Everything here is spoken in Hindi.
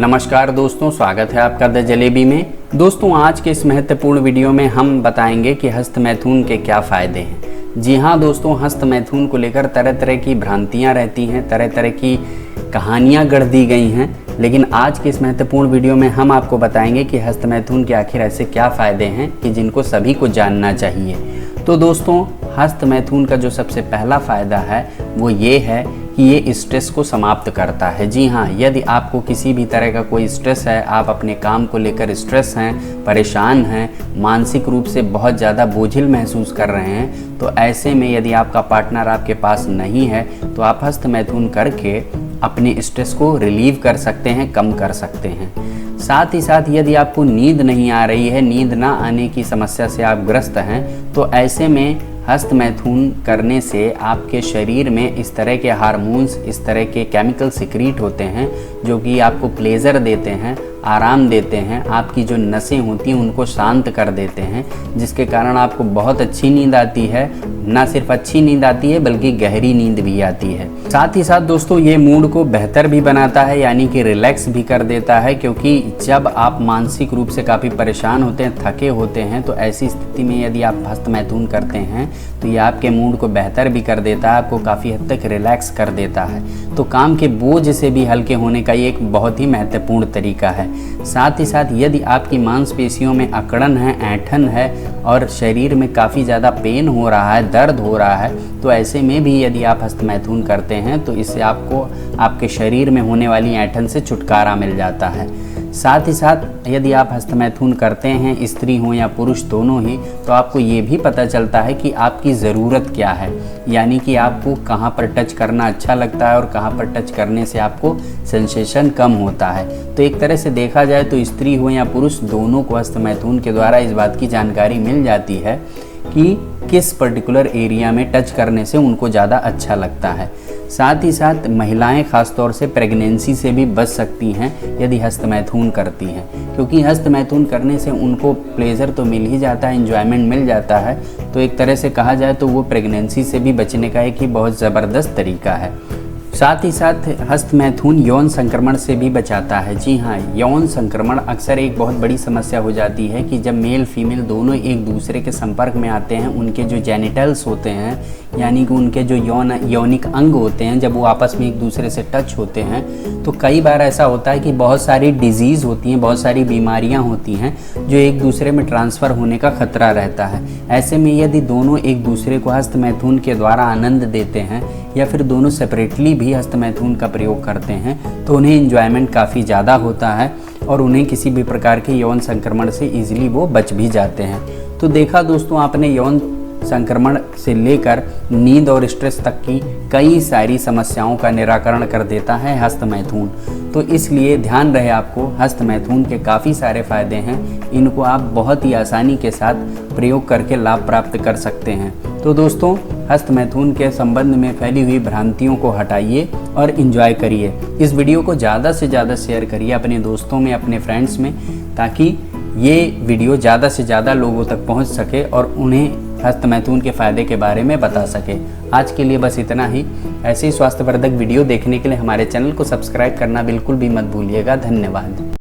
नमस्कार दोस्तों, स्वागत है आपका द जलेबी में। दोस्तों, आज के इस महत्वपूर्ण वीडियो में हम बताएंगे कि हस्त मैथुन के क्या फ़ायदे हैं। जी हाँ दोस्तों, हस्त मैथुन को लेकर तरह तरह की भ्रांतियाँ रहती हैं, तरह तरह की कहानियाँ गढ़ दी गई हैं, लेकिन आज के इस महत्वपूर्ण वीडियो में हम आपको बताएंगे कि हस्त मैथुन के आखिर ऐसे क्या फ़ायदे हैं कि जिनको सभी को जानना चाहिए। तो दोस्तों, हस्त मैथुन का जो सबसे पहला फ़ायदा है वो ये है कि ये स्ट्रेस को समाप्त करता है। जी हाँ, यदि आपको किसी भी तरह का कोई स्ट्रेस है, आप अपने काम को लेकर स्ट्रेस हैं, परेशान हैं, मानसिक रूप से बहुत ज़्यादा बोझिल महसूस कर रहे हैं, तो ऐसे में यदि आपका पार्टनर आपके पास नहीं है तो आप हस्त मैथुन करके अपने स्ट्रेस को रिलीव कर सकते हैं, कम कर सकते हैं। साथ ही साथ यदि आपको नींद नहीं आ रही है, नींद ना आने की समस्या से आप ग्रस्त हैं, तो ऐसे में हस्त मैथुन करने से आपके शरीर में इस तरह के हार्मोन्स, इस तरह के केमिकल सिक्रीट होते हैं जो कि आपको प्लेजर देते हैं, आराम देते हैं, आपकी जो नसें होती हैं उनको शांत कर देते हैं, जिसके कारण आपको बहुत अच्छी नींद आती है। ना सिर्फ अच्छी नींद आती है बल्कि गहरी नींद भी आती है। साथ ही साथ दोस्तों, ये मूड को बेहतर भी बनाता है, यानी कि रिलैक्स भी कर देता है, क्योंकि जब आप मानसिक रूप से काफ़ी परेशान होते हैं, थके होते हैं, तो ऐसी स्थिति में यदि आप हस्त मैथुन करते हैं तो ये आपके मूड को बेहतर भी कर देता है, आपको काफ़ी हद तक रिलैक्स कर देता है। तो काम के बोझ से भी हल्के होने का ये एक बहुत ही महत्वपूर्ण तरीका है। साथ ही साथ यदि आपकी मांसपेशियों में अकड़न है, ऐंठन है और शरीर में काफ़ी ज़्यादा पेन हो रहा है, दर्द हो रहा है, तो ऐसे में भी यदि आप हस्त मैथुन करते हैं तो इससे आपको आपके शरीर में होने वाली ऐंठन से छुटकारा मिल जाता है। साथ ही साथ यदि आप हस्त मैथुन करते हैं, स्त्री हो या पुरुष दोनों ही, तो आपको ये भी पता चलता है कि आपकी ज़रूरत क्या है, यानी कि आपको कहाँ पर टच करना अच्छा लगता है और कहाँ पर टच करने से आपको सेंसेशन कम होता है। तो एक तरह से देखा जाए तो स्त्री हो या पुरुष दोनों को हस्त मैथुन के द्वारा इस बात की जानकारी मिल जाती है कि किस पर्टिकुलर एरिया में टच करने से उनको ज़्यादा अच्छा लगता है। साथ ही साथ महिलाएं ख़ासतौर से प्रेगनेंसी से भी बच सकती हैं यदि हस्त मैथुन करती हैं, क्योंकि हस्त मैथुन करने से उनको प्लेजर तो मिल ही जाता है, एंजॉयमेंट मिल जाता है। तो एक तरह से कहा जाए तो वो प्रेगनेंसी से भी बचने का एक ही बहुत ज़बरदस्त तरीका है। साथ ही साथ हस्त मैथुन यौन संक्रमण से भी बचाता है। जी हाँ, यौन संक्रमण अक्सर एक बहुत बड़ी समस्या हो जाती है कि जब मेल फीमेल दोनों एक दूसरे के संपर्क में आते हैं, उनके जो जेनिटल्स होते हैं, यानी कि उनके जो यौनिक अंग होते हैं, जब वो आपस में एक दूसरे से टच होते हैं तो कई बार ऐसा होता है कि बहुत सारी डिजीज़ होती हैं, बहुत सारी बीमारियां होती हैं जो एक दूसरे में ट्रांसफ़र होने का खतरा रहता है। ऐसे में यदि दोनों एक दूसरे को हस्त मैथुन के द्वारा आनंद देते हैं या फिर दोनों सेपरेटली भी हस्त मैथुन का प्रयोग करते हैं तो उन्हें एंजॉयमेंट काफ़ी ज़्यादा होता है और उन्हें किसी भी प्रकार के यौन संक्रमण से ईजिली वो बच भी जाते हैं। तो देखा दोस्तों आपने, यौन संक्रमण से लेकर नींद और स्ट्रेस तक की कई सारी समस्याओं का निराकरण कर देता है हस्त मैथुन। तो इसलिए ध्यान रहे आपको, हस्त मैथुन के काफ़ी सारे फ़ायदे हैं, इनको आप बहुत ही आसानी के साथ प्रयोग करके लाभ प्राप्त कर सकते हैं। तो दोस्तों, हस्त मैथुन के संबंध में फैली हुई भ्रांतियों को हटाइए और एंजॉय करिए। इस वीडियो को ज़्यादा से ज़्यादा शेयर करिए अपने दोस्तों में, अपने फ्रेंड्स में, ताकि ये वीडियो ज़्यादा से ज़्यादा लोगों तक पहुंच सके और उन्हें हस्त मैथुन के फ़ायदे के बारे में बता सके। आज के लिए बस इतना ही। ऐसे ही स्वास्थ्यवर्धक वीडियो देखने के लिए हमारे चैनल को सब्सक्राइब करना बिल्कुल भी मत भूलिएगा। धन्यवाद।